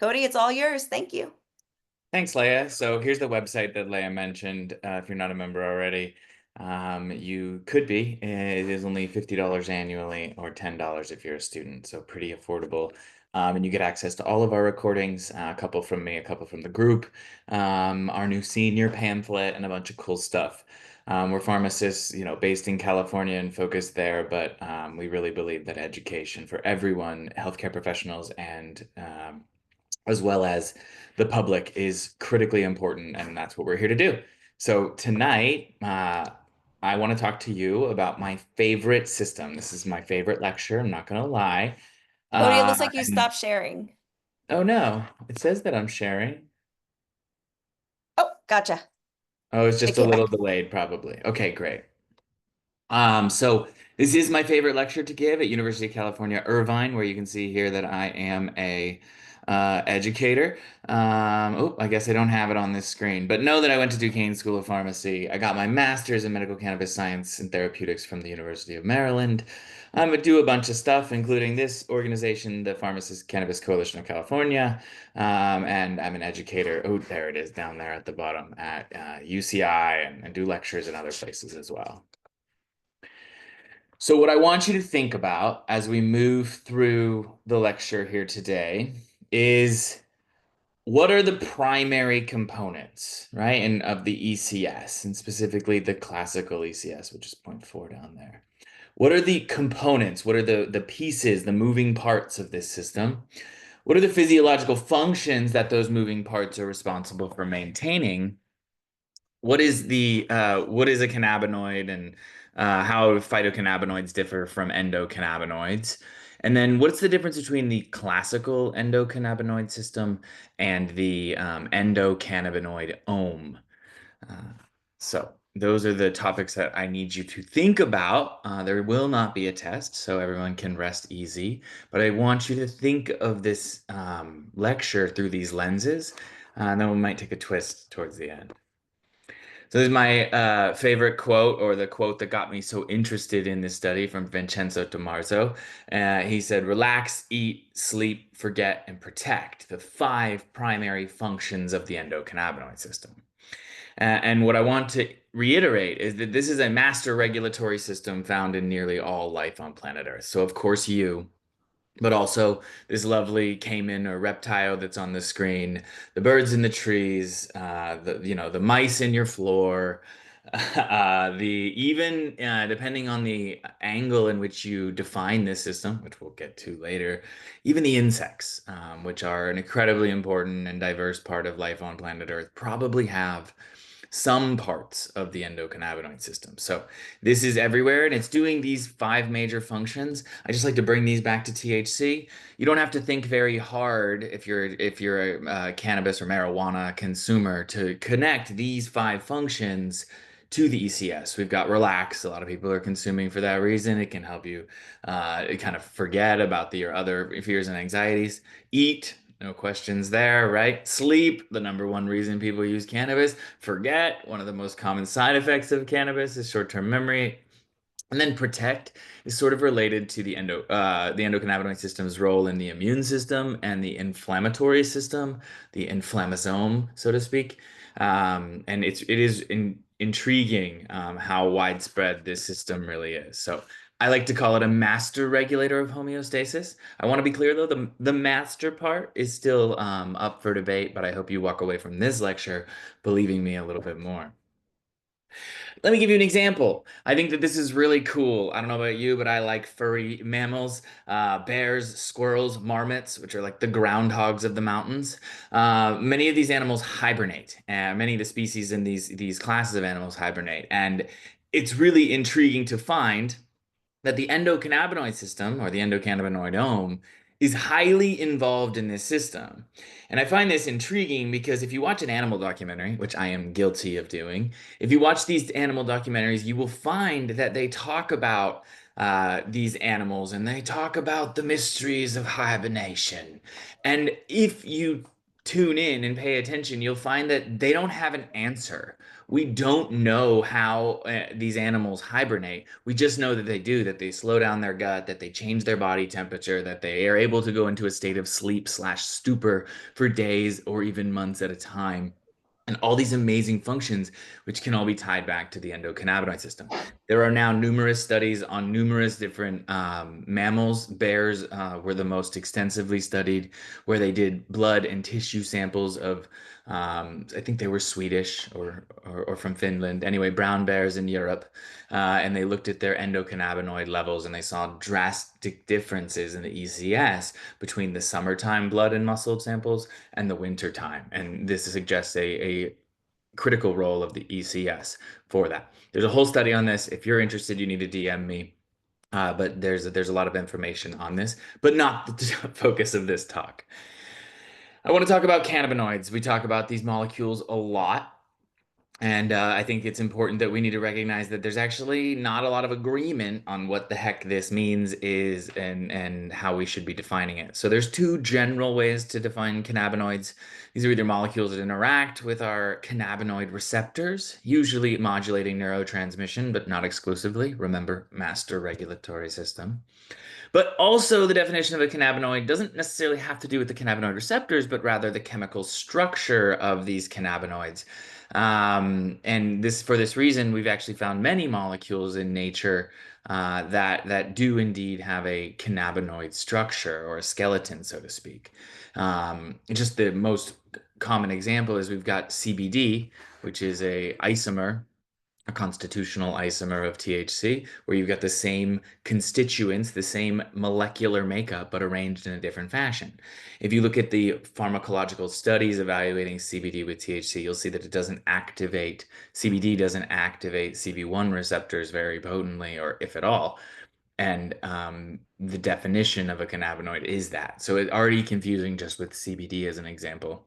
Cody, it's all yours. Thank you. Thanks, Leia. So here's the website that Leia mentioned. If you're not a member already, you could be. It is only $50 annually or $10 if you're a student, so pretty affordable. And you get access to all of our recordings, a couple from me, a couple from the group, our new senior pamphlet, and a bunch of cool stuff. We're pharmacists, based in California and focused there, but we really believe that education for everyone, healthcare professionals, and as well as the public is critically important, and that's what we're here to do. So tonight, I want to talk to you about my favorite system. This is my favorite lecture, I'm not going to lie. Cody, it Uh, looks like you and stopped sharing. oh no, it says that I'm sharing. Oh, gotcha. Oh, it's It just a came little back. delayed, probably. Okay, great. So this is my favorite lecture to give at University of California, Irvine, where you can see here that I am a educator. Oh, I guess I don't have it on this screen, but know that I went to Duquesne School of Pharmacy. I got my master's in medical cannabis science and therapeutics from the University of Maryland. I do a bunch of stuff, including this organization, the Pharmacist Cannabis Coalition of California, and I'm an educator. Oh, there it is down there at the bottom at UCI, and do lectures in other places as well. So, what I want you to think about as we move through the lecture here today is what are the primary components, right, and of the ECS, and specifically the classical ECS, which is point 4 down there. What are the components? What are the pieces, the moving parts of this system? What are the physiological functions that those moving parts are responsible for maintaining? What is a cannabinoid, and how phytocannabinoids differ from endocannabinoids? And then what's the difference between the classical endocannabinoid system and the endocannabinoid ohm? Uh, so those are the topics that I need you to think about. There will not be a test, so everyone can rest easy. But I want you to think of this lecture through these lenses, and then we might take a twist towards the end. So this is my favorite quote, or the quote that got me so interested in this study, from Vincenzo Tomarzo. He said, "Relax, eat, sleep, forget, and protect, the five primary functions of the endocannabinoid system." And what I want to reiterate is that this is a master regulatory system found in nearly all life on planet Earth. So of course you, but also this lovely caiman or reptile that's on the screen, the birds in the trees, the mice in your floor, the even depending on the angle in which you define this system, which we'll get to later, even the insects, which are an incredibly important and diverse part of life on planet Earth, probably have some parts of the endocannabinoid system. So this is everywhere, and it's doing these five major functions. I just like to bring these back to THC. You don't have to think very hard if you're a cannabis or marijuana consumer to connect these five functions to the ECS. We've got relax. A lot of people are consuming for that reason. It can help you kind of forget about your other fears and anxieties. Eat, no questions there, right? Sleep, the number one reason people use cannabis. Forget, one of the most common side effects of cannabis is short-term memory. And then protect is sort of related to the endocannabinoid system's role in the immune system and the inflammatory system, the inflammasome, so to speak. And it is intriguing how widespread this system really is. So I like to call it a master regulator of homeostasis. I want to be clear though, the master part is still up for debate, but I hope you walk away from this lecture believing me a little bit more. Let me give you an example. I think that this is really cool. I don't know about you, but I like furry mammals, bears, squirrels, marmots, which are like the groundhogs of the mountains. Many of these animals hibernate, and many of the species in these classes of animals hibernate. And it's really intriguing to find that the endocannabinoid system, or the endocannabinoidome, is highly involved in this system. And I find this intriguing because if you watch an animal documentary, which I am guilty of doing, if you watch these animal documentaries, you will find that they talk about these animals, and they talk about the mysteries of hibernation. And if you tune in and pay attention, you'll find that they don't have an answer. We don't know how these animals hibernate. We just know that they do, that they slow down their gut, that they change their body temperature, that they are able to go into a state of sleep slash stupor for days or even months at a time. And all these amazing functions, which can all be tied back to the endocannabinoid system. There are now numerous studies on numerous different mammals. Bears were the most extensively studied, where they did blood and tissue samples of, I think they were Swedish or from Finland. Anyway, brown bears in Europe. And they looked at their endocannabinoid levels and they saw drastic differences in the ECS between the summertime blood and muscle samples and the winter time. And this suggests a critical role of the ECS for that. There's a whole study on this. If you're interested, you need to DM me. But there's a lot of information on this, but not the focus of this talk. I want to talk about cannabinoids. We talk about these molecules a lot. And I think it's important that we need to recognize that there's actually not a lot of agreement on what the heck this means is and how we should be defining it. So there's two general ways to define cannabinoids. These are either molecules that interact with our cannabinoid receptors, usually modulating neurotransmission, but not exclusively. Remember, master regulatory system. But also, the definition of a cannabinoid doesn't necessarily have to do with the cannabinoid receptors, but rather the chemical structure of these cannabinoids. And this, for this reason, we've actually found many molecules in nature that do indeed have a cannabinoid structure or a skeleton, so to speak. Just the most common example is we've got CBD, which is a isomer, a constitutional isomer of THC, where you've got the same constituents, the same molecular makeup, but arranged in a different fashion. If you look at the pharmacological studies evaluating CBD with THC, you'll see that CBD doesn't activate CB1 receptors very potently, or if at all. And the definition of a cannabinoid is that. So it's already confusing just with CBD as an example.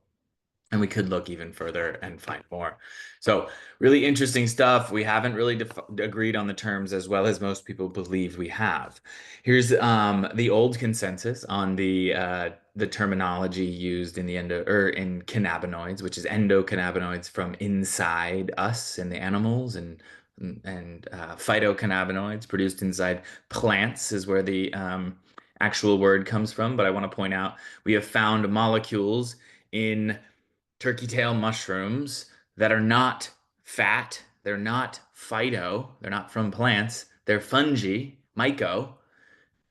And we could look even further and find more. So really interesting stuff. We haven't really agreed on the terms as well as most people believe we have. Here's the old consensus on the terminology used in the in cannabinoids, which is endocannabinoids from inside us and the animals, and phytocannabinoids produced inside plants is where the actual word comes from. But I want to point out we have found molecules in turkey tail mushrooms that are not fat, they're not phyto, they're not from plants, they're fungi, myco,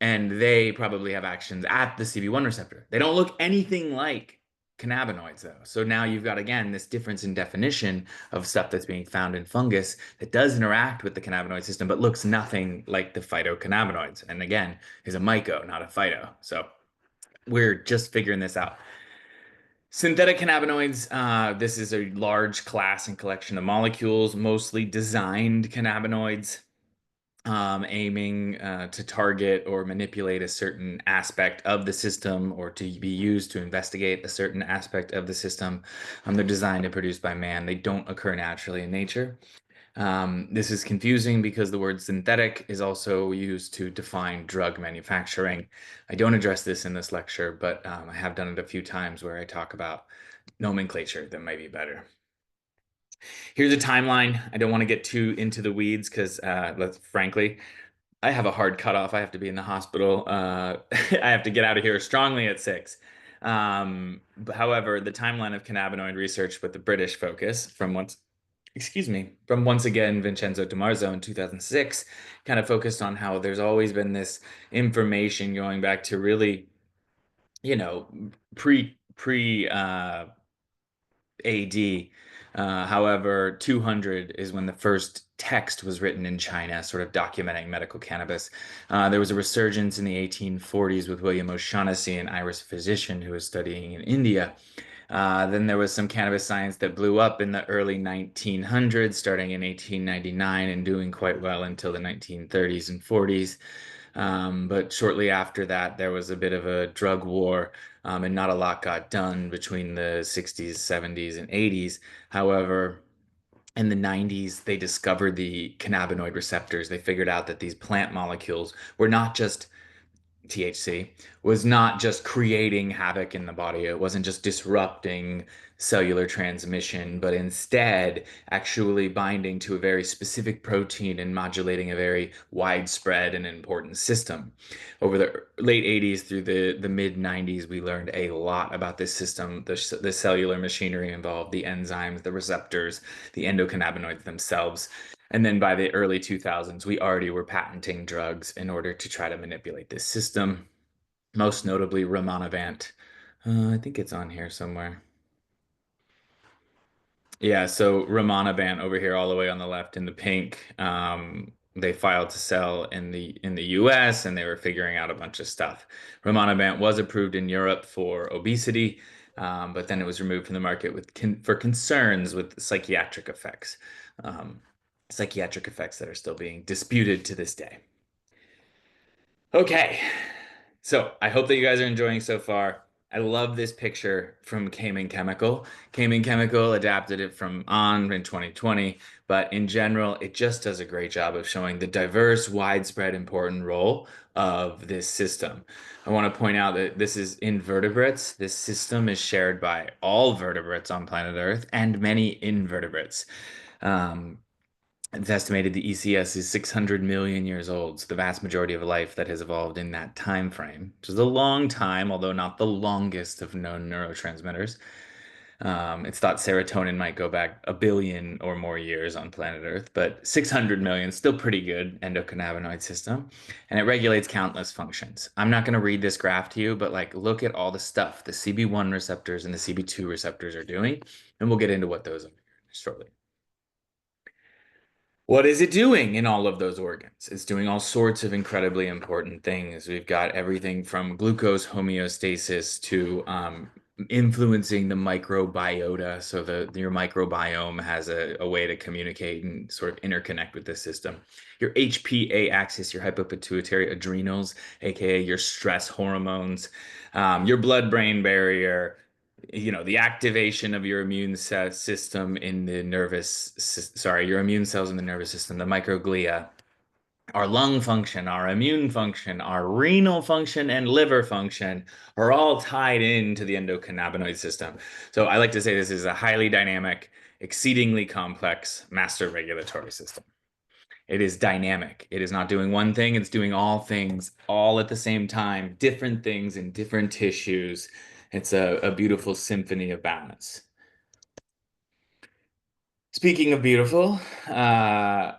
and they probably have actions at the CB1 receptor. They don't look anything like cannabinoids though. So now you've got again this difference in definition of stuff that's being found in fungus that does interact with the cannabinoid system but looks nothing like the phytocannabinoids. And again, is a myco, not a phyto. So we're just figuring this out. Synthetic cannabinoids, this is a large class and collection of molecules, mostly designed cannabinoids, aiming to target or manipulate a certain aspect of the system or to be used to investigate a certain aspect of the system. They're designed and produced by man. They don't occur naturally in nature. This is confusing because the word synthetic is also used to define drug manufacturing. I don't address this in this lecture, but I have done it a few times where I talk about nomenclature that might be better. Here's a timeline. I don't want to get too into the weeds because, frankly, I have a hard cutoff. I have to be in the hospital. I have to get out of here strongly at 6. But however, the timeline of cannabinoid research with the British focus from once again Vincenzo Tomarzo in 2006 kind of focused on how there's always been this information going back to really, pre AD. However, 200 is when the first text was written in China, sort of documenting medical cannabis. There was a resurgence in the 1840s with William O'Shaughnessy, an Irish physician who was studying in India. Then there was some cannabis science that blew up in the early 1900s, starting in 1899 and doing quite well until the 1930s and 40s. But shortly after that, there was a bit of a drug war, and not a lot got done between the 60s, 70s, and 80s. However, in the 90s, they discovered the cannabinoid receptors. They figured out that these plant molecules were not just THC, was not just creating havoc in the body. It wasn't just disrupting cellular transmission, but instead actually binding to a very specific protein and modulating a very widespread and important system. Over the late 80s through the mid 90s, we learned a lot about this system, the cellular machinery involved, the enzymes, the receptors, the endocannabinoids themselves. And then by the early 2000s, we already were patenting drugs in order to try to manipulate this system, most notably Rimonabant. I think it's on here somewhere. Yeah, so Rimonabant over here, all the way on the left in the pink, they filed to sell in the US, and they were figuring out a bunch of stuff. Rimonabant was approved in Europe for obesity, but then it was removed from the market for concerns with psychiatric effects. Um, Psychiatric effects that are still being disputed to this day. Okay, so I hope that you guys are enjoying so far. I love this picture from Cayman Chemical. Cayman Chemical adapted it from On in 2020, but in general, it just does a great job of showing the diverse, widespread, important role of this system. I want to point out that this is invertebrates. This system is shared by all vertebrates on planet Earth and many invertebrates. Um, it's estimated the ECS is 600 million years old, so the vast majority of life that has evolved in that time frame, which is a long time, although not the longest of known neurotransmitters. It's thought serotonin might go back a billion or more years on planet Earth, but 600 million, still pretty good endocannabinoid system, and it regulates countless functions. I'm not going to read this graph to you, but like look at all the stuff the CB1 receptors and the CB2 receptors are doing, and we'll get into what those are shortly. What is it doing in all of those organs? It's doing all sorts of incredibly important things. We've got everything from glucose homeostasis to influencing the microbiota. So your microbiome has a way to communicate and sort of interconnect with the system. Your HPA axis, your hypopituitary adrenals, aka your stress hormones, your blood-brain barrier, the activation of your system in the your immune cells in the nervous system, the microglia, our lung function, our immune function, our renal function, and liver function are all tied into the endocannabinoid system. So I like to say this is a highly dynamic, exceedingly complex master regulatory system. It is dynamic. It is not doing one thing, it's doing all things all at the same time, different things in different tissues. It's a beautiful symphony of balance. Speaking of beautiful, look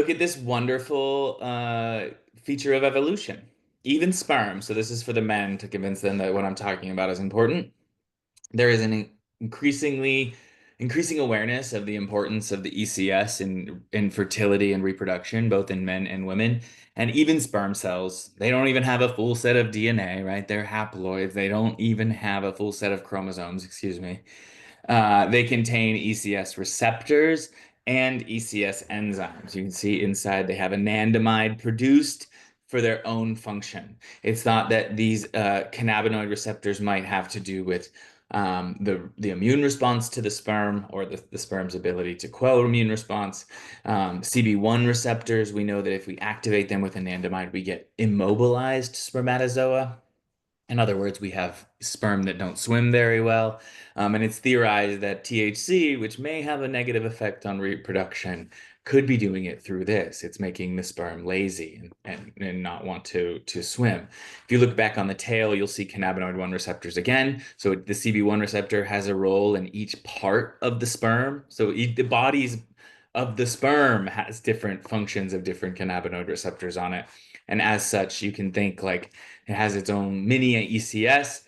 at this wonderful feature of evolution. Even sperm, so this is for the men to convince them that what I'm talking about is important. There is an increasing awareness of the importance of the ECS in fertility and reproduction, both in men and women. And even sperm cells, they don't even have a full set of DNA, right? They're haploids. They don't even have a full set of chromosomes, excuse me. They contain ECS receptors and ECS enzymes. You can see inside they have anandamide produced for their own function. It's thought that these cannabinoid receptors might have to do with the immune response to the sperm, or the sperm's ability to quell immune response. CB1 receptors, we know that if we activate them with anandamide, we get immobilized spermatozoa. In other words, we have sperm that don't swim very well. And it's theorized that THC, which may have a negative effect on reproduction, could be doing it through this. It's making the sperm lazy and not want to swim. If you look back on the tail, you'll see cannabinoid 1 receptors again. So the CB1 receptor has a role in each part of the sperm. So the bodies of the sperm has different functions of different cannabinoid receptors on it. And as such, you can think like it has its own mini ECS,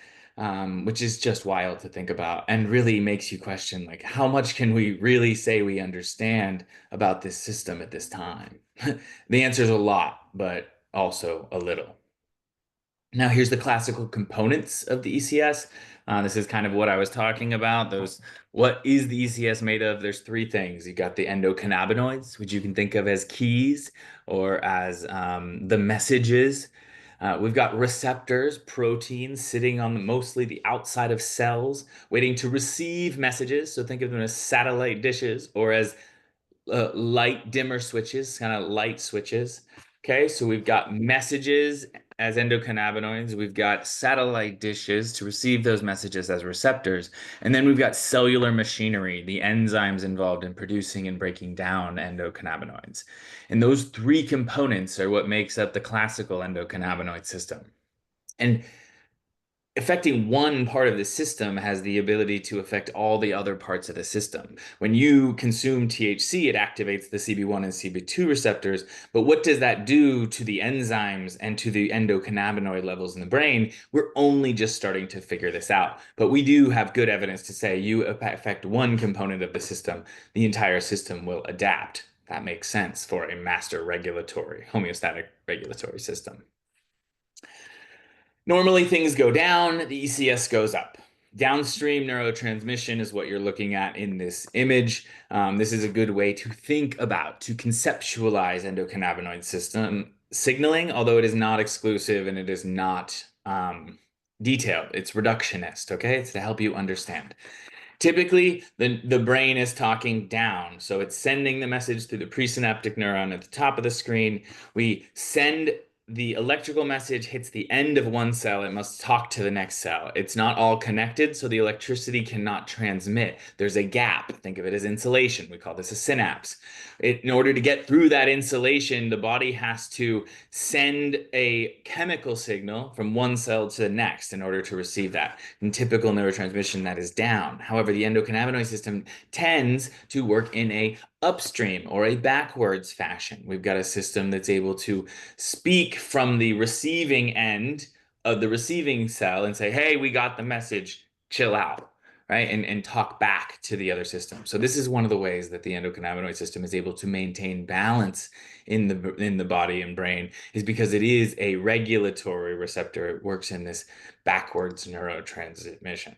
which is just wild to think about and really makes you question, like, how much can we really say we understand about this system at this time? The answer is a lot, but also a little. Now, here's the classical components of the ECS. This is kind of what I was talking about. What is the ECS made of? There's three things. You got the endocannabinoids, which you can think of as keys or as the messages. We've got receptors, proteins sitting on mostly the outside of cells, waiting to receive messages. So think of them as satellite dishes or as light dimmer switches, kind of light switches. Okay, so we've got messages as endocannabinoids, we've got satellite dishes to receive those messages as receptors, and then we've got cellular machinery, the enzymes involved in producing and breaking down endocannabinoids. And those three components are what makes up the classical endocannabinoid system. And affecting one part of the system has the ability to affect all the other parts of the system. When you consume THC, it activates the CB1 and CB2 receptors. But what does that do to the enzymes and to the endocannabinoid levels in the brain? We're only just starting to figure this out. But we do have good evidence to say you affect one component of the system, the entire system will adapt. That makes sense for a master regulatory, homeostatic regulatory system. Normally things go down, the ECS goes up. Downstream neurotransmission is what you're looking at in this image. This is a good way to think about, to conceptualize endocannabinoid system signaling, although it is not exclusive and it is not detailed. It's reductionist, okay? It's to help you understand. Typically, the brain is talking down. So it's sending the message through the presynaptic neuron at the top of the screen. We send the electrical message hits the end of one cell, it must talk to the next cell. It's not all connected, so the electricity cannot transmit. There's a gap. Think of it as insulation. We call this a synapse. In order to get through that insulation, the body has to send a chemical signal from one cell to the next in order to receive that. In typical neurotransmission, that is down. However, the endocannabinoid system tends to work in a upstream or a backwards fashion. We've got a system that's able to speak from the receiving end of the receiving cell and say, hey, we got the message, chill out, right? And talk back to the other system. So this is one of the ways that the endocannabinoid system is able to maintain balance in the body and brain, is because it is a regulatory receptor. It works in this backwards neurotransmission.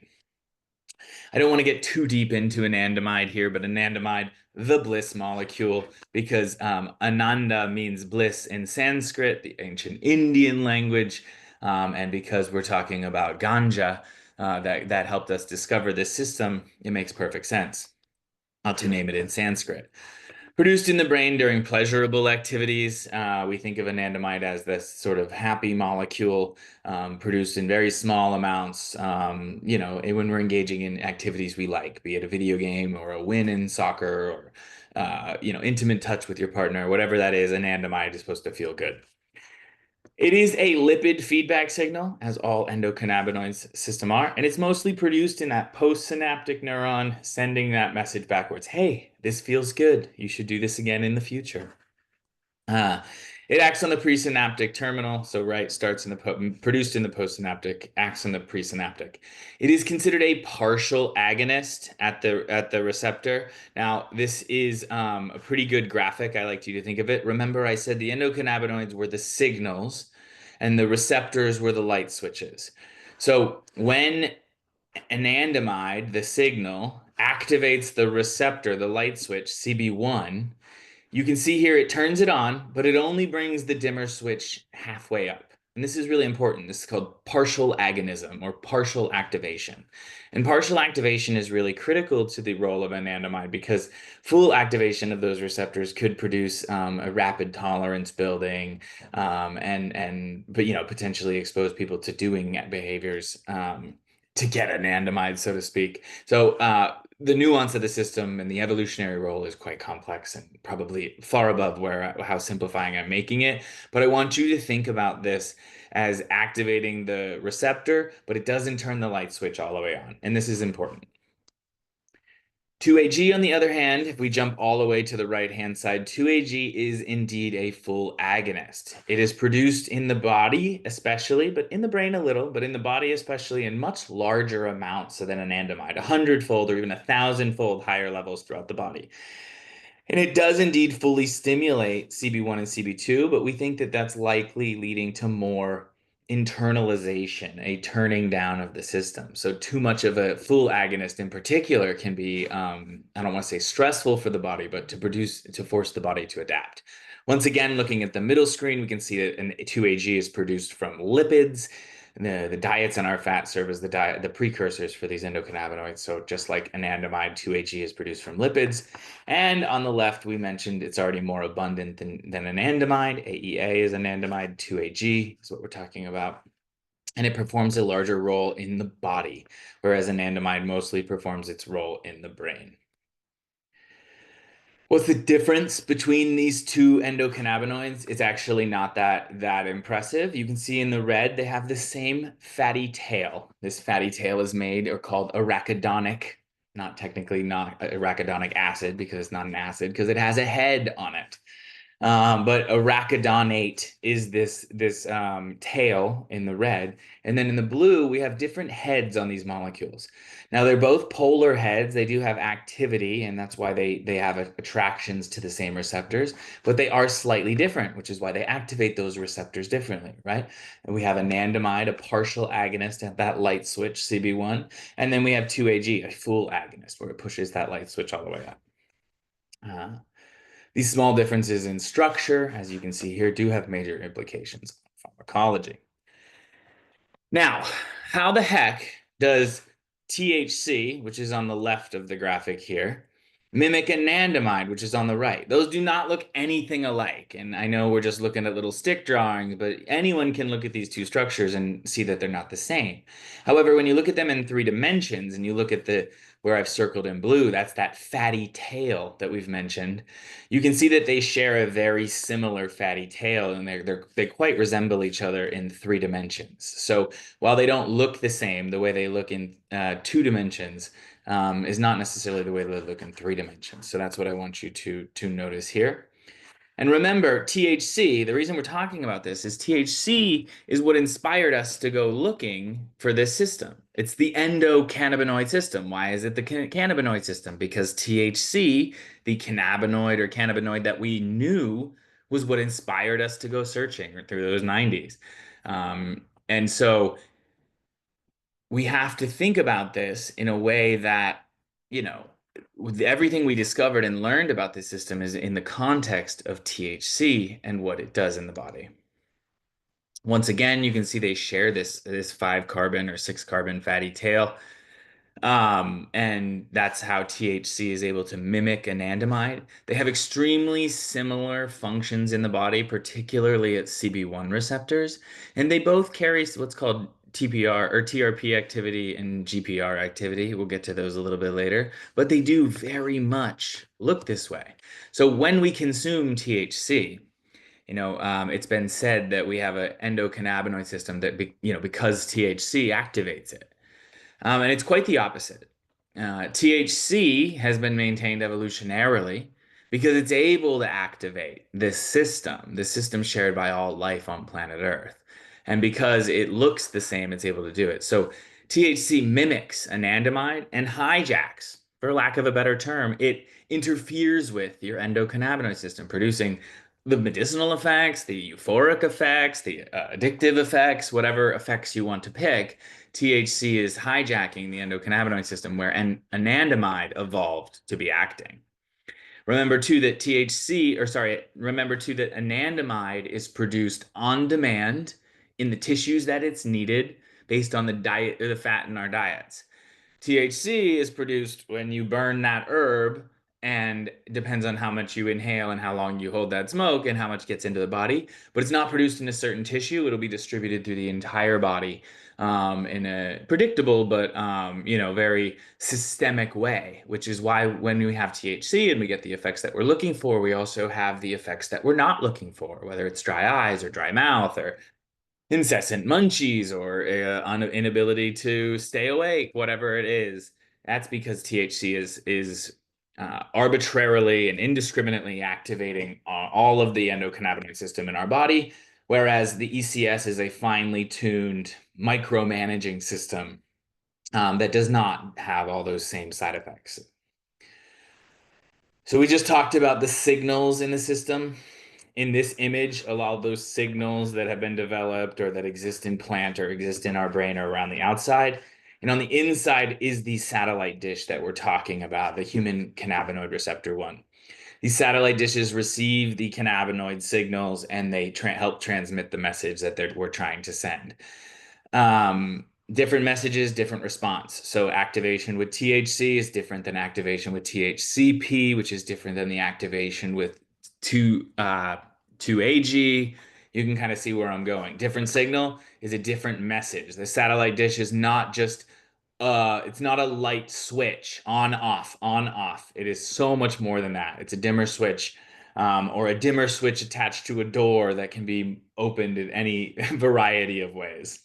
I don't want to get too deep into anandamide here, but anandamide, the bliss molecule, because ananda means bliss in Sanskrit, the ancient Indian language, and because we're talking about ganja, that helped us discover this system, it makes perfect sense to name it in Sanskrit. Produced in the brain during pleasurable activities. We think of anandamide as this sort of happy molecule produced in very small amounts, when we're engaging in activities we like, be it a video game or a win in soccer or, intimate touch with your partner, whatever that is, anandamide is supposed to feel good. It is a lipid feedback signal, as all endocannabinoids system are, and it's mostly produced in that postsynaptic neuron, sending that message backwards. Hey, this feels good. You should do this again in the future. It acts on the presynaptic terminal, so right starts in the produced in the postsynaptic, acts on the presynaptic. It is considered a partial agonist at the receptor. Now, this is a pretty good graphic. I like you to think of it. Remember, I said the endocannabinoids were the signals, and the receptors were the light switches. So when anandamide, the signal, activates the receptor, the light switch, CB1, you can see here it turns it on, but it only brings the dimmer switch halfway up. And this is really important. This is called partial agonism or partial activation. And partial activation is really critical to the role of anandamide because full activation of those receptors could produce a rapid tolerance building but potentially expose people to doing behaviors to get anandamide, so to speak. So the nuance of the system and the evolutionary role is quite complex and probably far above how simplifying I'm making it. But I want you to think about this as activating the receptor, but it doesn't turn the light switch all the way on. And this is important. 2-AG, on the other hand, if we jump all the way to the right-hand side, 2-AG is indeed a full agonist. It is produced in the body, especially, but in the brain a little, but in the body especially in much larger amounts than anandamide, 100-fold or even 1,000-fold higher levels throughout the body. And it does indeed fully stimulate CB1 and CB2, but we think that that's likely leading to more internalization, a turning down of the system. So too much of a full agonist in particular can be, I don't want to say stressful for the body, but to force the body to adapt. Once again, looking at the middle screen, we can see that an 2-AG is produced from lipids. the diets in our fat serve as the precursors for these endocannabinoids. So just like anandamide, 2-AG is produced from lipids. And on the left, we mentioned it's already more abundant than anandamide. AEA is anandamide, 2-AG is what we're talking about. And it performs a larger role in the body, whereas anandamide mostly performs its role in the brain. What's the difference between these two endocannabinoids? It's actually not that impressive. You can see in the red, they have the same fatty tail. This fatty tail is made or called arachidonic, not technically not arachidonic acid because it's not an acid, because it has a head on it. But arachidonate is this tail in the red, and then in the blue we have different heads on these molecules. Now they're both polar heads. They do have activity, and that's why they have attractions to the same receptors. But they are slightly different, which is why they activate those receptors differently, right? And we have anandamide, a partial agonist at that light switch CB1, and then we have 2-AG, a full agonist, where it pushes that light switch all the way up. These small differences in structure, as you can see here, do have major implications on pharmacology. Now, how the heck does THC, which is on the left of the graphic here, mimic anandamide, which is on the right? Those do not look anything alike. And I know we're just looking at little stick drawings, but anyone can look at these two structures and see that they're not the same. However, when you look at them in 3 dimensions and you look at where I've circled in blue, that's that fatty tail that we've mentioned. You can see that they share a very similar fatty tail, and they quite resemble each other in 3 dimensions. So while they don't look the same, the way they look in 2 dimensions is not necessarily the way they look in 3 dimensions. So that's what I want you to notice here. And remember, THC, the reason we're talking about this is THC is what inspired us to go looking for this system. It's the endocannabinoid system. Why is it the cannabinoid system? Because THC, the cannabinoid or cannabinoid that we knew, was what inspired us to go searching through those 90s. And so we have to think about this in a way that, you know, with everything we discovered and learned about this system is in the context of THC and what it does in the body. Once again, you can see they share this 5-carbon or 6-carbon fatty tail. And that's how THC is able to mimic anandamide. They have extremely similar functions in the body, particularly at CB1 receptors, and they both carry what's called TPR or TRP activity and GPR activity. We'll get to those a little bit later, but they do very much look this way. So when we consume THC, it's been said that we have an endocannabinoid system that, because THC activates it. And it's quite the opposite. THC has been maintained evolutionarily because it's able to activate this system shared by all life on planet Earth. And because it looks the same, it's able to do it. So THC mimics anandamide and hijacks, for lack of a better term, it interferes with your endocannabinoid system, producing the medicinal effects, the euphoric effects, the addictive effects, whatever effects you want to pick. THC is hijacking the endocannabinoid system where anandamide evolved to be acting. Remember too that anandamide is produced on demand in the tissues that it's needed based on the diet or the fat in our diets. THC is produced when you burn that herb, and it depends on how much you inhale and how long you hold that smoke and how much gets into the body. But it's not produced in a certain tissue. It'll be distributed through the entire body in a predictable but very systemic way, which is why when we have THC and we get the effects that we're looking for, we also have the effects that we're not looking for, whether it's dry eyes or dry mouth or incessant munchies or inability to stay awake, whatever it is. That's because THC is arbitrarily and indiscriminately activating all of the endocannabinoid system in our body, whereas the ECS is a finely tuned micromanaging system that does not have all those same side effects. So we just talked about the signals in the system. In this image, a lot of those signals that have been developed or that exist in plant or exist in our brain are around the outside. And on the inside is the satellite dish that we're talking about, the human cannabinoid receptor 1. These satellite dishes receive the cannabinoid signals and they help transmit the message that we're trying to send. Different messages, different response. So activation with THC is different than activation with THCP, which is different than the activation with 2AG. You can kind of see where I'm going. Different signal is a different message. The satellite dish is not just it's not a light switch on off on off. It is so much more than that. It's a dimmer switch, or a dimmer switch attached to a door that can be opened in any variety of ways.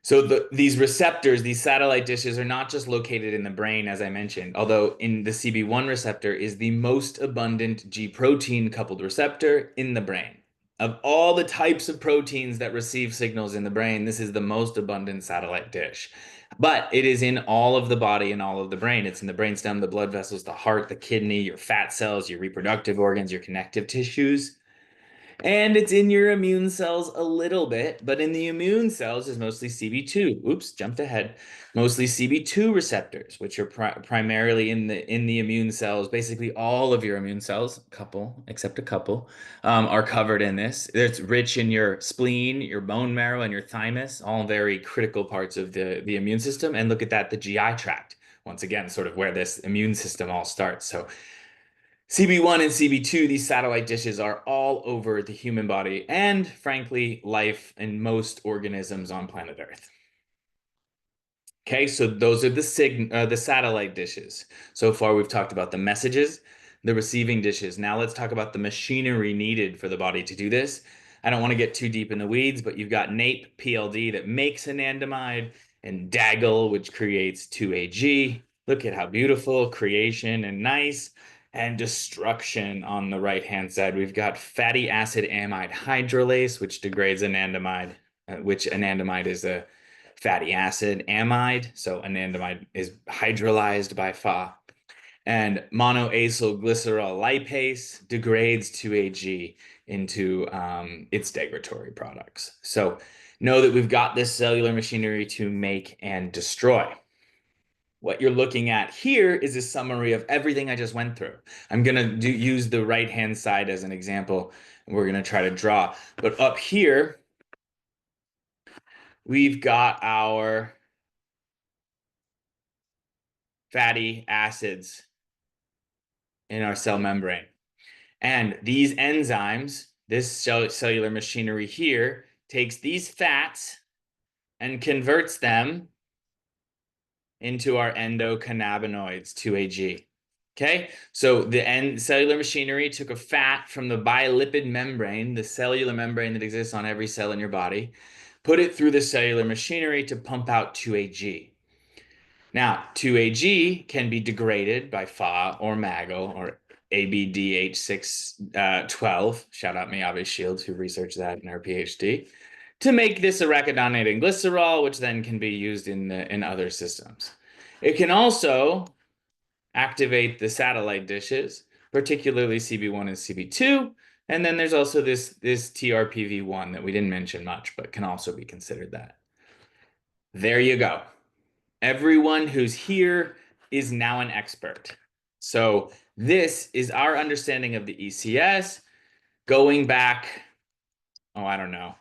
So these receptors, these satellite dishes, are not just located in the brain, as I mentioned, although in the CB1 receptor is the most abundant G protein coupled receptor in the brain. Of all the types of proteins that receive signals in the brain, this is the most abundant satellite dish. But it is in all of the body and all of the brain. It's in the brainstem, the blood vessels, the heart, the kidney, your fat cells, your reproductive organs, your connective tissues. And it's in your immune cells a little bit, but in the immune cells is mostly CB2. Oops, jumped ahead. Mostly CB2 receptors, which are primarily in the immune cells. Basically, all of your immune cells, a couple, except a couple, are covered in this. It's rich in your spleen, your bone marrow, and your thymus, all very critical parts of the immune system. And look at that, the GI tract. Once again, sort of where this immune system all starts. So CB1 and CB2, these satellite dishes are all over the human body and, frankly, life in most organisms on planet Earth. Okay, so those are the satellite dishes. So far, we've talked about the messages, the receiving dishes. Now let's talk about the machinery needed for the body to do this. I don't want to get too deep in the weeds, but you've got NAPE, PLD that makes anandamide, and DAGL, which creates 2AG. Look at how beautiful, creation and nice, and destruction on the right-hand side. We've got fatty acid amide hydrolase, which degrades anandamide, which anandamide is a fatty acid amide. So anandamide is hydrolyzed by Fa. And monoacyl glycerol lipase degrades 2AG into its degradatory products. So know that we've got this cellular machinery to make and destroy. What you're looking at here is a summary of everything I just went through. I'm going to use the right-hand side as an example, and we're going to try to draw. But up here, we've got our fatty acids in our cell membrane. And these enzymes, this cellular machinery here, takes these fats and converts them into our endocannabinoids, 2AG. Okay, so the cellular machinery took a fat from the bilipid membrane, the cellular membrane that exists on every cell in your body, put it through the cellular machinery to pump out 2AG. Now, 2AG can be degraded by Fa or MAGL or ABDH612. Shout out Miyavi Shields, who researched that in her PhD, to make this arachidonate glycerol, which then can be used in other systems. It can also activate the satellite dishes, particularly CB1 and CB2. And then there's also this TRPV1 that we didn't mention much, but can also be considered that. There you go. Everyone who's here is now an expert. So this is our understanding of the ECS going back, oh, I don't know,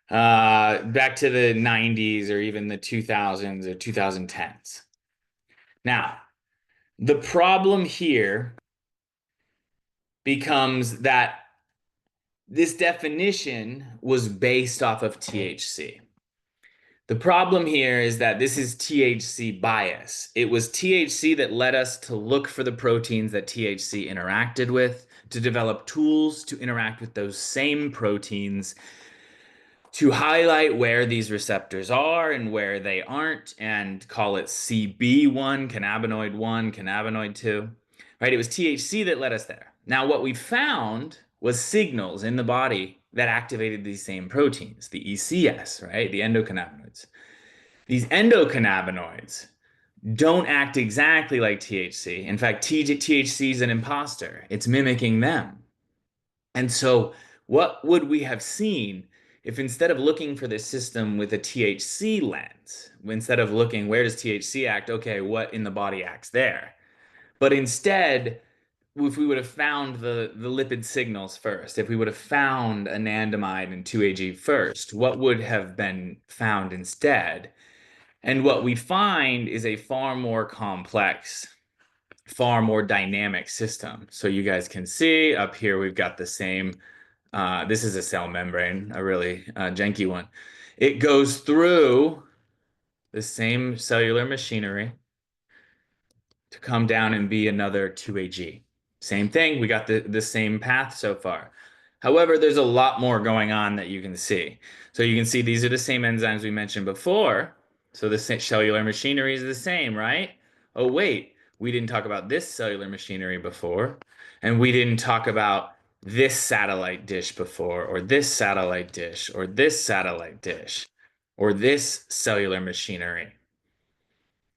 back to the 90s or even the 2000s or 2010s. Now, the problem here becomes that this definition was based off of THC. The problem here is that this is THC bias. It was THC that led us to look for the proteins that THC interacted with, to develop tools to interact with those same proteins, to highlight where these receptors are and where they aren't, and call it CB1, cannabinoid 1, cannabinoid 2. Right? It was THC that led us there. Now, what we found was signals in the body that activated these same proteins, the ECS, right? The endocannabinoids. These endocannabinoids don't act exactly like THC. In fact, THC is an imposter. It's mimicking them. And so, what would we have seen if instead of looking for this system with a THC lens, instead of looking where does THC act, okay, what in the body acts there? But instead, if we would have found the lipid signals first, if we would have found anandamide and 2-AG first, what would have been found instead? And what we find is a far more complex, far more dynamic system. So you guys can see up here, we've got the same, this is a cell membrane, a really janky one. It goes through the same cellular machinery to come down and be another 2-AG. Same thing, we got the same path so far. However, there's a lot more going on that you can see. So you can see these are the same enzymes we mentioned before. So the cellular machinery is the same, right? Oh, wait, we didn't talk about this cellular machinery before. And we didn't talk about this satellite dish before, or this satellite dish, or this satellite dish, or this cellular machinery.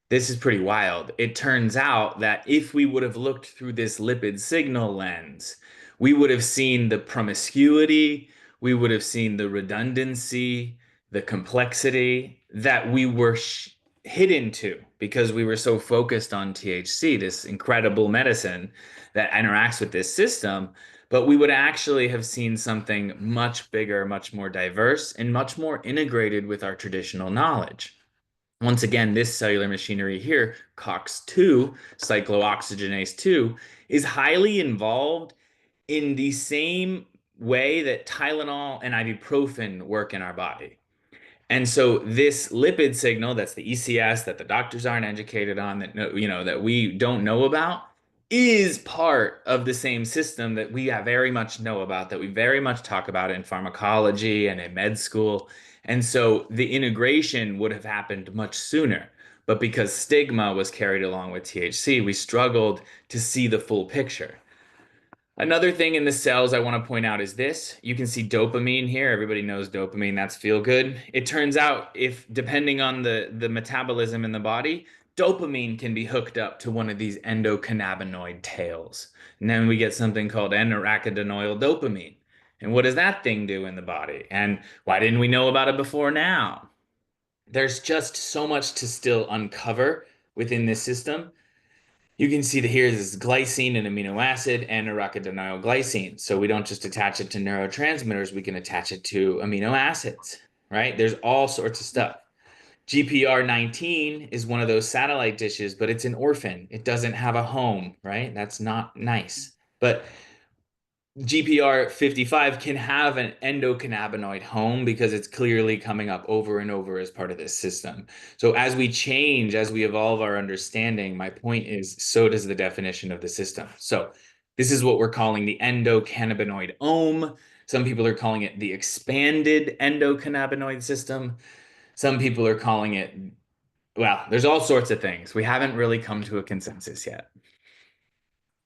This is pretty wild. It turns out that if we would have looked through this lipid signal lens, we would have seen the promiscuity, we would have seen the redundancy, the complexity that we were hidden to because we were so focused on THC, this incredible medicine that interacts with this system. But we would actually have seen something much bigger, much more diverse, and much more integrated with our traditional knowledge. Once again, this cellular machinery here, COX-2, cyclooxygenase 2, is highly involved in the same way that Tylenol and ibuprofen work in our body. And so this lipid signal, that's the ECS that the doctors aren't educated on, that that we don't know about, is part of the same system that we very much know about, that we very much talk about in pharmacology and in med school. And so the integration would have happened much sooner. But because stigma was carried along with THC, we struggled to see the full picture. Another thing in the cells I want to point out is this. You can see dopamine here. Everybody knows dopamine, that's feel good. It turns out if depending on the metabolism in the body, dopamine can be hooked up to one of these endocannabinoid tails. And then we get something called N-arachidonyl dopamine. And what does that thing do in the body? And why didn't we know about it before now? There's just so much to still uncover within this system. You can see that here is glycine, an amino acid, and arachidonyl glycine. So we don't just attach it to neurotransmitters, we can attach it to amino acids, right? There's all sorts of stuff. GPR19 is one of those satellite dishes, but it's an orphan. It doesn't have a home, right? That's not nice. But GPR 55 can have an endocannabinoid home because it's clearly coming up over and over as part of this system. So as we change, as we evolve our understanding, my point is, so does the definition of the system. So this is what we're calling the endocannabinoid ohm. Some people are calling it the expanded endocannabinoid system. Some people are calling it, well, there's all sorts of things. We haven't really come to a consensus yet.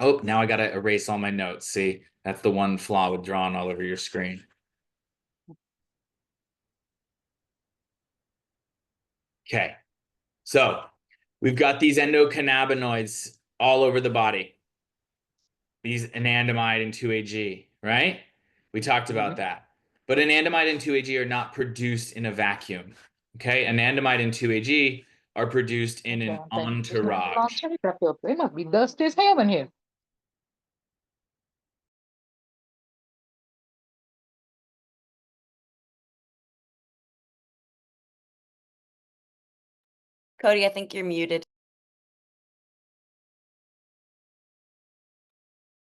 Oh, now I gotta erase all my notes. See, that's the one flaw with drawing all over your screen. Okay, so we've got these endocannabinoids all over the body. These anandamide and 2-AG, right? We talked about that. But anandamide and 2-AG are not produced in a vacuum. Okay, anandamide and 2-AG are produced in an entourage. Cody, I think you're muted.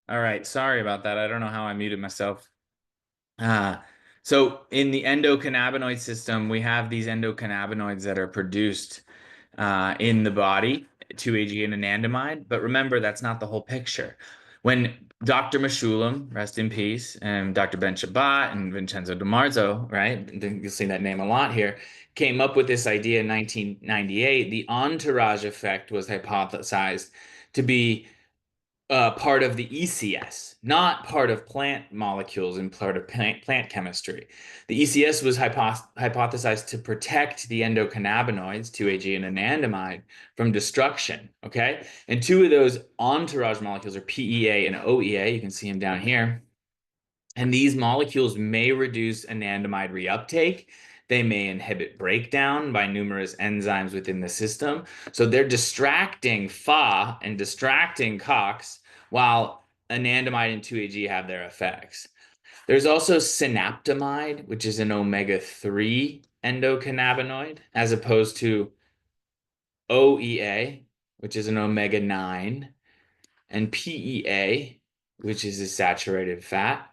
All right, sorry about that. I don't know how I muted myself. So in the endocannabinoid system, we have these endocannabinoids that are produced in the body, 2-AG and anandamide. But remember, that's not the whole picture. When Dr. Meshulam, rest in peace, and Dr. Ben Shabbat and Vincenzo DiMarzo, right? You'll see that name a lot here, came up with this idea in 1998. The entourage effect was hypothesized to be part of the ECS, not part of plant molecules and part of plant chemistry. The ECS was hypothesized to protect the endocannabinoids, 2-AG and anandamide, from destruction, okay? And two of those entourage molecules are PEA and OEA. You can see them down here. And these molecules may reduce anandamide reuptake. They may inhibit breakdown by numerous enzymes within the system. So they're distracting Fa and distracting COX while anandamide and 2-AG have their effects. There's also synaptamide, which is an omega-3 endocannabinoid, as opposed to OEA, which is an omega-9, and PEA, which is a saturated fat.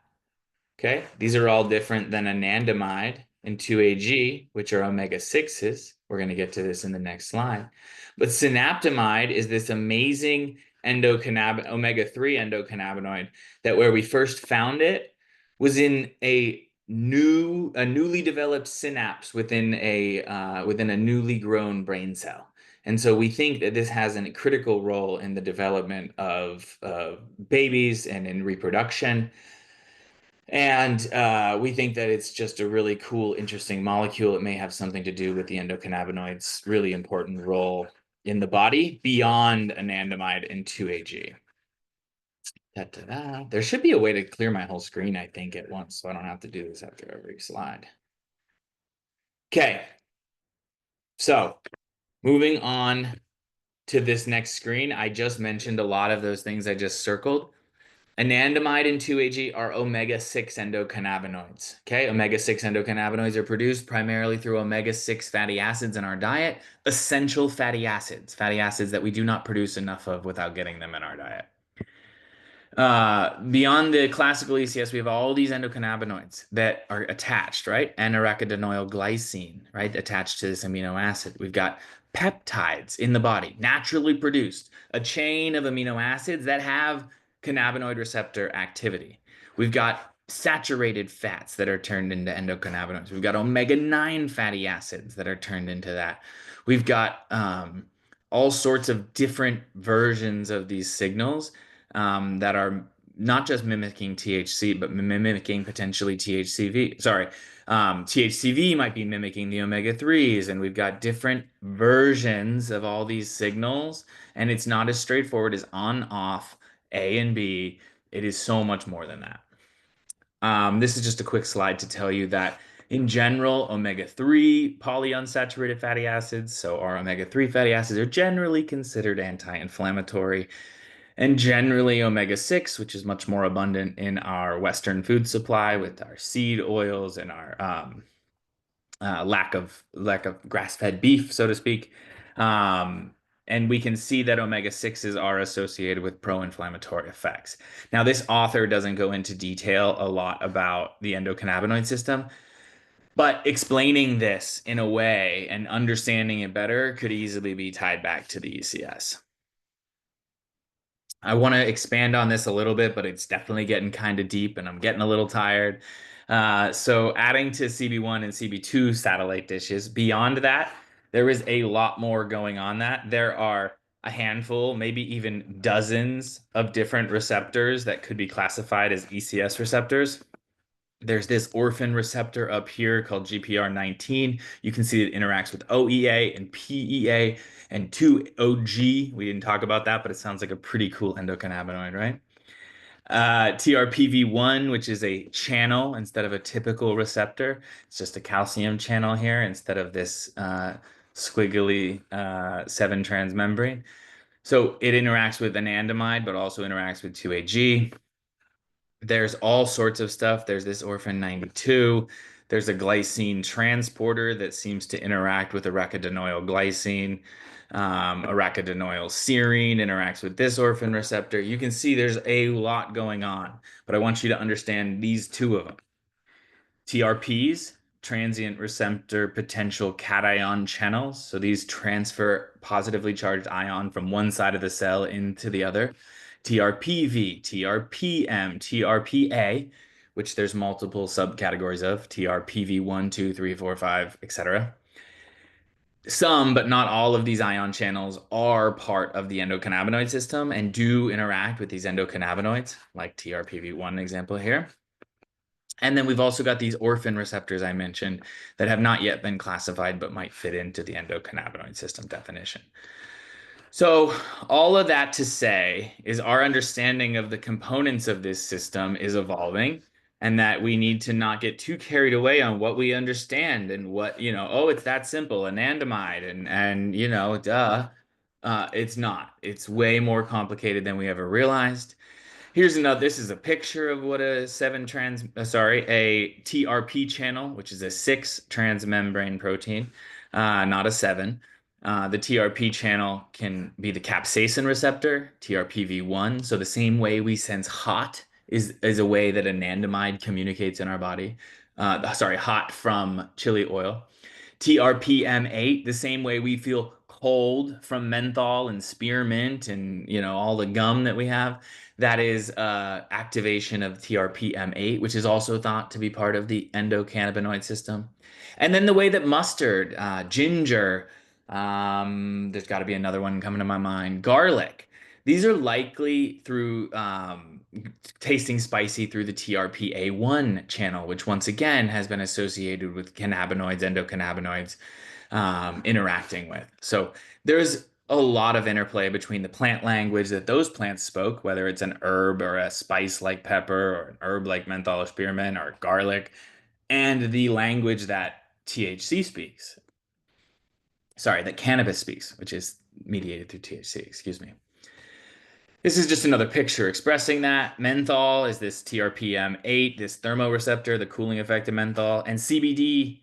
Okay, these are all different than anandamide and 2-AG, which are omega-6s. We're going to get to this in the next slide. But synaptamide is this amazing omega-3 endocannabinoid that where we first found it was in a newly developed synapse within a newly grown brain cell. And so we think that this has a critical role in the development of babies and in reproduction. And we think that it's just a really cool, interesting molecule. It may have something to do with the endocannabinoids' really important role in the body beyond anandamide and 2-AG. Da-da-da. There should be a way to clear my whole screen, I think, at once, so I don't have to do this after every slide. Okay, so moving on to this next screen, I just mentioned a lot of those things I just circled. Anandamide and 2-AG are omega-6 endocannabinoids. Okay, omega-6 endocannabinoids are produced primarily through omega-6 fatty acids in our diet, essential fatty acids that we do not produce enough of without getting them in our diet. Beyond the classical ECS, we have all these endocannabinoids that are attached, right? N-arachidonyl glycine, right? Attached to this amino acid. We've got peptides in the body, naturally produced, a chain of amino acids that have cannabinoid receptor activity. We've got saturated fats that are turned into endocannabinoids. We've got omega-9 fatty acids that are turned into that. We've got all sorts of different versions of these signals that are not just mimicking THC, but mimicking potentially THCV. Sorry, THCV might be mimicking the omega-3s, and we've got different versions of all these signals, and it's not as straightforward as on, off, A and B. It is so much more than that. This is just a quick slide to tell you that in general, omega-3 polyunsaturated fatty acids, so our omega-3 fatty acids are generally considered anti-inflammatory. And generally, omega-6, which is much more abundant in our Western food supply with our seed oils and our lack of grass-fed beef, so to speak. And we can see that omega-6s are associated with pro-inflammatory effects. Now, this author doesn't go into detail a lot about the endocannabinoid system, but explaining this in a way and understanding it better could easily be tied back to the ECS. I want to expand on this a little bit, but it's definitely getting kind of deep and I'm getting a little tired. So adding to CB1 and CB2 satellite dishes, beyond that, there is a lot more going on that. There are a handful, maybe even dozens of different receptors that could be classified as ECS receptors. There's this orphan receptor up here called GPR19. You can see it interacts with OEA and PEA and 2-OG. We didn't talk about that, but it sounds like a pretty cool endocannabinoid, right? TRPV1, which is a channel instead of a typical receptor. It's just a calcium channel here instead of this squiggly 7-trans membrane. So it interacts with anandamide, but also interacts with 2-AG. There's all sorts of stuff. There's this orphan 92. There's a glycine transporter that seems to interact with arachidonyl glycine. Arachidonyl serine interacts with this orphan receptor. You can see there's a lot going on, but I want you to understand these two of them. TRPs, transient receptor potential cation channels. So these transfer positively charged ion from one side of the cell into the other. TRPV, TRPM, TRPA, which there's multiple subcategories of, TRPV1, 2, 3, 4, 5, etc. Some, but not all of these ion channels are part of the endocannabinoid system and do interact with these endocannabinoids, like TRPV1 example here. And then we've also got these orphan receptors I mentioned that have not yet been classified but might fit into the endocannabinoid system definition. So all of that to say is our understanding of the components of this system is evolving, and that we need to not get too carried away on what we understand and what, oh, it's that simple, anandamide and duh. It's not. It's way more complicated than we ever realized. Here's another. This is a picture of what a a TRP channel, which is a six transmembrane protein, not a seven. The TRP channel can be the capsaicin receptor, TRPV1. So the same way we sense hot is a way that anandamide communicates in our body. Sorry, hot from chili oil. TRPM8, the same way we feel cold from menthol and spearmint and all the gum that we have. That is activation of TRPM8, which is also thought to be part of the endocannabinoid system. And then the way that mustard, ginger, there's got to be another one coming to my mind, garlic. These are likely through tasting spicy through the TRPA1 channel, which once again has been associated with cannabinoids, endocannabinoids interacting with. So there's a lot of interplay between the plant language that those plants spoke, whether it's an herb or a spice like pepper or an herb like menthol or spearmint or garlic, and the language that THC speaks. Sorry, that cannabis speaks, which is mediated through THC, excuse me. This is just another picture expressing that. Menthol is this TRPM8, this thermoreceptor, the cooling effect of menthol, and CBD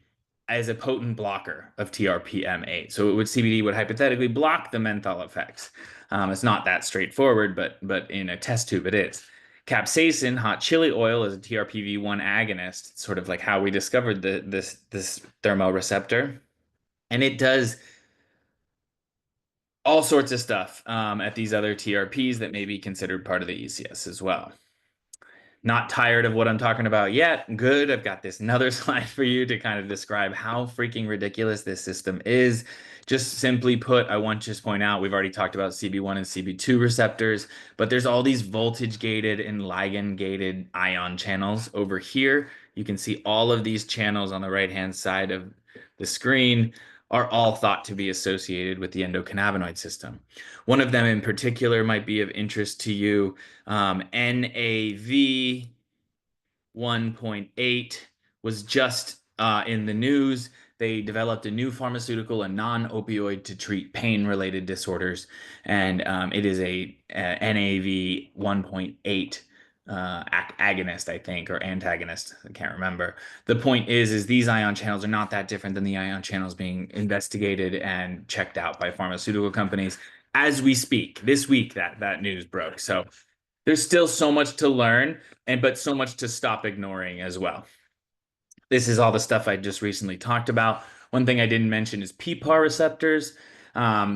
as a potent blocker of TRPM8. So CBD would hypothetically block the menthol effects. It's not that straightforward, but in a test tube it is. Capsaicin, hot chili oil, is a TRPV1 agonist. It's sort of like how we discovered this thermoreceptor. And it does all sorts of stuff at these other TRPs that may be considered part of the ECS as well. Not tired of what I'm talking about yet? Good. I've got this another slide for you to kind of describe how freaking ridiculous this system is. Just simply put, I want to just point out we've already talked about CB1 and CB2 receptors, but there's all these voltage gated and ligand gated ion channels over here. You can see all of these channels on the right hand side of the screen are all thought to be associated with the endocannabinoid system. One of them in particular might be of interest to you. NAV 1.8 was just in the news. They developed a new pharmaceutical, a non-opioid to treat pain-related disorders, and it is a NAV 1.8 agonist, I think, or antagonist. I can't remember. The point is these ion channels are not that different than the ion channels being investigated and checked out by pharmaceutical companies as we speak. This week, that news broke. So there's still so much to learn, but so much to stop ignoring as well. This is all the stuff I just recently talked about. One thing I didn't mention is PPAR receptors.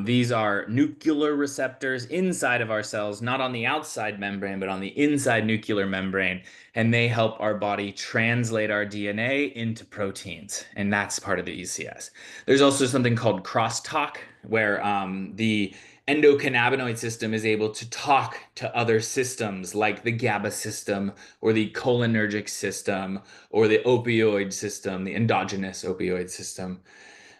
These are nuclear receptors inside of our cells, not on the outside membrane, but on the inside nuclear membrane. And they help our body translate our DNA into proteins. And that's part of the ECS. There's also something called crosstalk, where the endocannabinoid system is able to talk to other systems like the GABA system or the cholinergic system or the opioid system, the endogenous opioid system.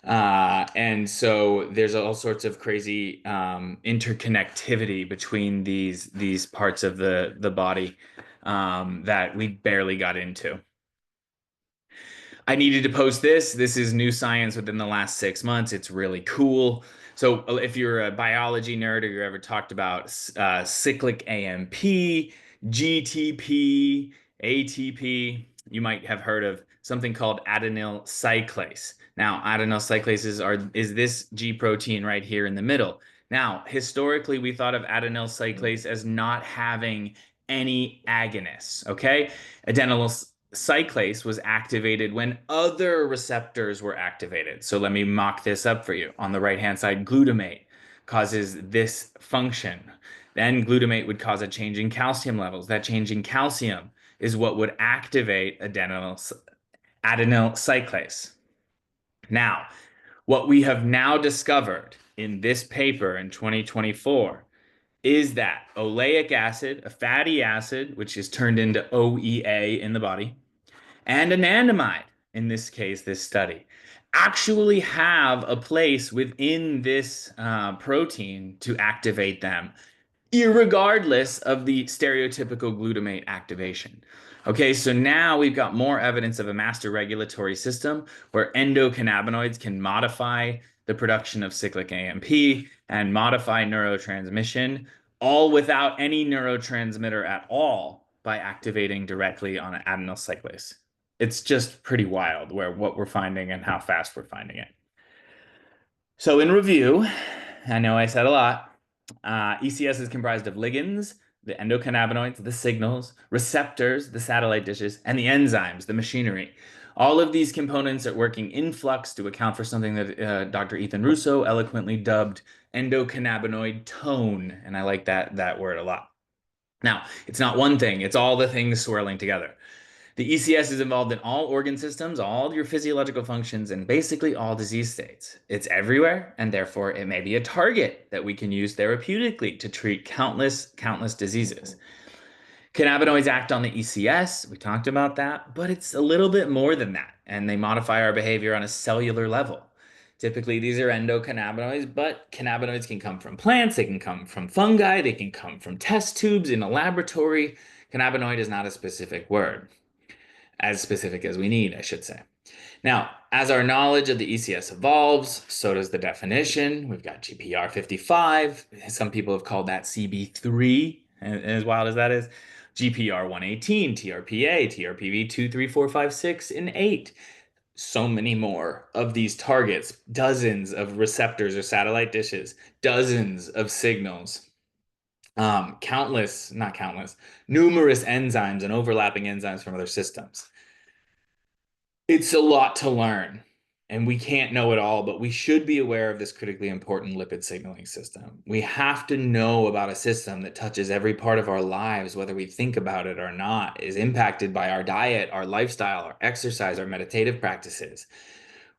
And so there's all sorts of crazy interconnectivity between these parts of the body that we barely got into. I needed to post this. This is new science within the last 6 months. It's really cool. So if you're a biology nerd or you ever talked about cyclic AMP, GTP, ATP, you might have heard of something called adenyl cyclase. Now, adenyl cyclases is this G protein right here in the middle. Now, historically, we thought of adenyl cyclase as not having any agonists, okay? Adenyl cyclase was activated when other receptors were activated. So let me mock this up for you. On the right-hand side, glutamate causes this function. Then glutamate would cause a change in calcium levels. That change in calcium is what would activate adenyl cyclase. Now, what we have now discovered in this paper in 2024 is that oleic acid, a fatty acid, which is turned into OEA in the body, and anandamide, in this case, this study, actually have a place within this protein to activate them, irregardless of the stereotypical glutamate activation. Okay, so now we've got more evidence of a master regulatory system where endocannabinoids can modify the production of cyclic AMP and modify neurotransmission, all without any neurotransmitter at all by activating directly on an adenyl cyclase. It's just pretty wild what we're finding and how fast we're finding it. So in review, I know I said a lot. ECS is comprised of ligands, the endocannabinoids, the signals, receptors, the satellite dishes, and the enzymes, the machinery. All of these components are working in flux to account for something that Dr. Ethan Russo eloquently dubbed endocannabinoid tone, and I like that word a lot. Now, it's not one thing, it's all the things swirling together. The ECS is involved in all organ systems, all your physiological functions, and basically all disease states. It's everywhere, and therefore it may be a target that we can use therapeutically to treat countless diseases. Cannabinoids act on the ECS, we talked about that, but it's a little bit more than that, and they modify our behavior on a cellular level. Typically, these are endocannabinoids, but cannabinoids can come from plants, they can come from fungi, they can come from test tubes in a laboratory. Cannabinoid is not a specific word, as specific as we need, I should say. Now, as our knowledge of the ECS evolves, so does the definition. We've got GPR 55. Some people have called that CB3, as wild as that is. GPR 118, TRPA, TRPV 2, 3, 4, 5, 6, and 8. So many more of these targets, dozens of receptors or satellite dishes, dozens of signals, not countless, numerous enzymes and overlapping enzymes from other systems. It's a lot to learn, and we can't know it all, but we should be aware of this critically important lipid signaling system. We have to know about a system that touches every part of our lives, whether we think about it or not, is impacted by our diet, our lifestyle, our exercise, our meditative practices.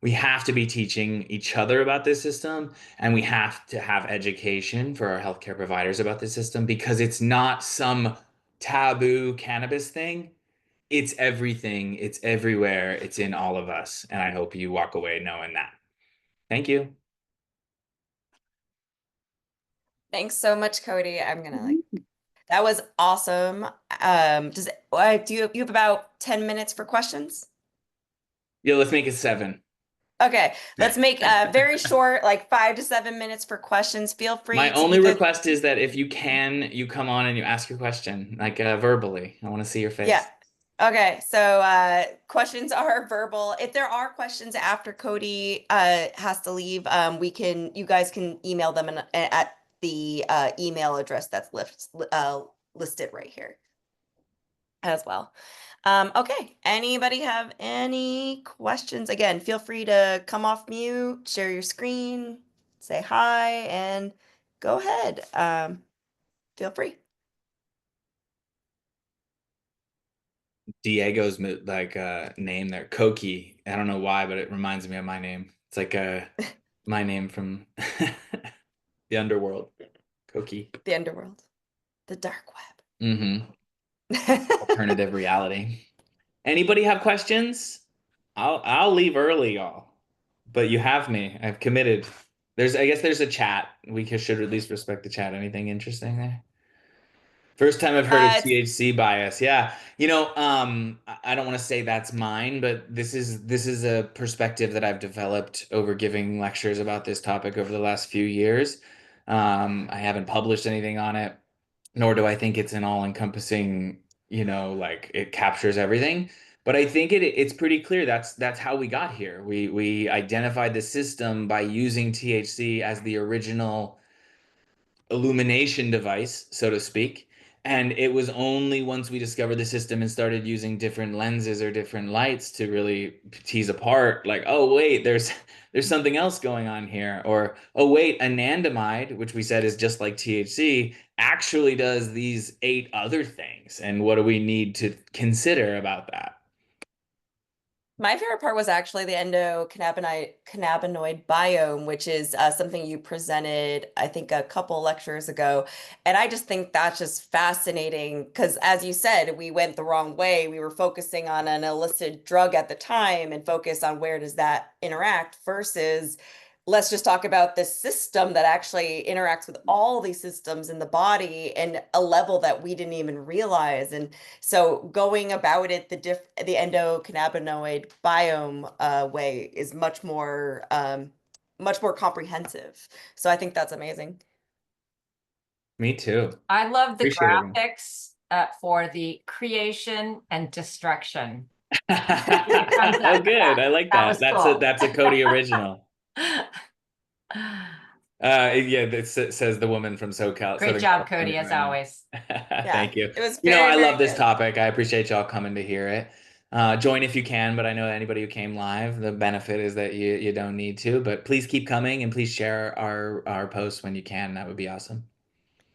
We have to be teaching each other about this system, and we have to have education for our healthcare providers about this system because it's not some taboo cannabis thing. It's everything, it's everywhere, it's in all of us. And I hope you walk away knowing that. Thank you. Thanks so much, Cody. I'm gonna that was awesome. Do you have about 10 minutes for questions? Yeah, let's make it 7. Okay, let's make very short, like 5 to 7 minutes for questions. Feel My free to only either, request is that if you can, you come on and you ask your question, like verbally. I want to see your yeah. face. Okay, so questions are verbal. If there are questions after Cody has to leave, you guys can email them at the email address that's listed right here as well. Okay, anybody have any questions? Again, feel free to come off mute, share your screen, say hi, and go ahead. Feel free. Diego's like name there, Koki. I don't know why, but it reminds me of my name. It's like my name from the underworld. Koki. The underworld, the dark Mm-hmm. web. Alternative reality. Anybody have questions? I'll leave early, y'all. But you have me. I've committed. I guess there's a chat. Should at least respect the chat. Anything interesting there? First time I've heard of It's THC bias. Yeah. I don't want to say that's mine, but this is a perspective that I've developed over giving lectures about this topic over the last few years. I haven't published anything on it, nor do I think it's an all-encompassing, like it captures everything. But I think it's pretty clear that's how we got here. We identified the system by using THC as the original illumination device, so to speak. And it was only once we discovered the system and started using different lenses or different lights to really tease apart, like, oh wait, there's something else going on here, or oh wait, anandamide, which we said is just like THC, actually does these 8 other things. And what do we need to consider about that? My favorite part was actually the endocannabinoid biome, which is something you presented, I think, a couple lectures ago. And I just think that's just fascinating because, as you said, we went the wrong way. We were focusing on an illicit drug at the time and focus on where does that interact versus let's just talk about this system that actually interacts with all these systems in the body and a level that we didn't even realize. And so going about it the endocannabinoid biome way is much more comprehensive. So I think that's amazing. Me too. I love the Appreciate everyone. graphics for the creation and destruction. It comes Oh, after that. good. I like That that. was cool. That's a Cody original. Yeah, says the woman from SoCal, Great Southern job, Cody, California as right now. always. Yeah, Thank you. it was You know, very, I very love this good. topic. I appreciate y'all coming to hear it. Join if you can, but I know anybody who came live, the benefit is that you don't need to. But please keep coming and please share our posts when you can. That would be awesome.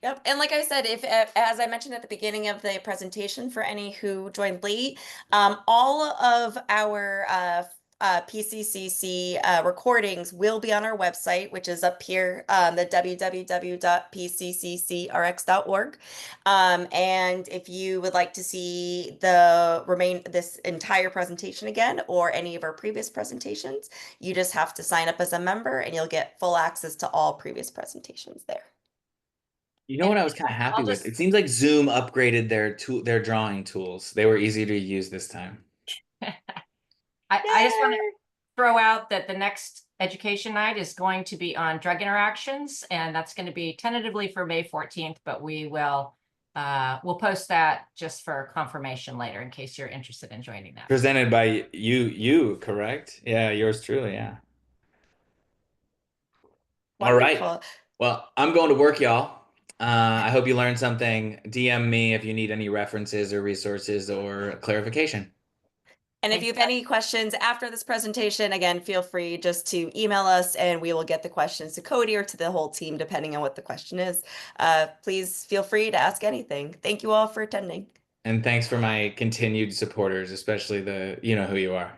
Yep. And like I said, if as I mentioned at the beginning of the presentation for any who joined late, all of our PCCC recordings will be on our website, which is up here, the www.pcccrx.org. And if you would like to see this entire presentation again or any of our previous presentations, you just have to sign up as a member and you'll get full access to all previous presentations there. You know And what I was kind of happy I'll with? just It seems like Zoom upgraded their drawing tools. They were easier to use this time. I just want to throw out that the next education night is going to be on drug interactions, and that's going to be tentatively for May 14th, but we'll post that just for confirmation later in case you're interested in joining that. Presented by you, correct? Yeah, yours truly, yeah. All right. Wonderful. Well, I'm going to work, y'all. I hope you learned something. DM me if you need any references or resources or clarification. And if you Thanks, have Beth. any questions after this presentation, again, feel free just to email us and we will get the questions to Cody or to the whole team, depending on what the question is. Please feel free to ask anything. Thank you all for attending. And thanks for my continued supporters, especially the you know who you are.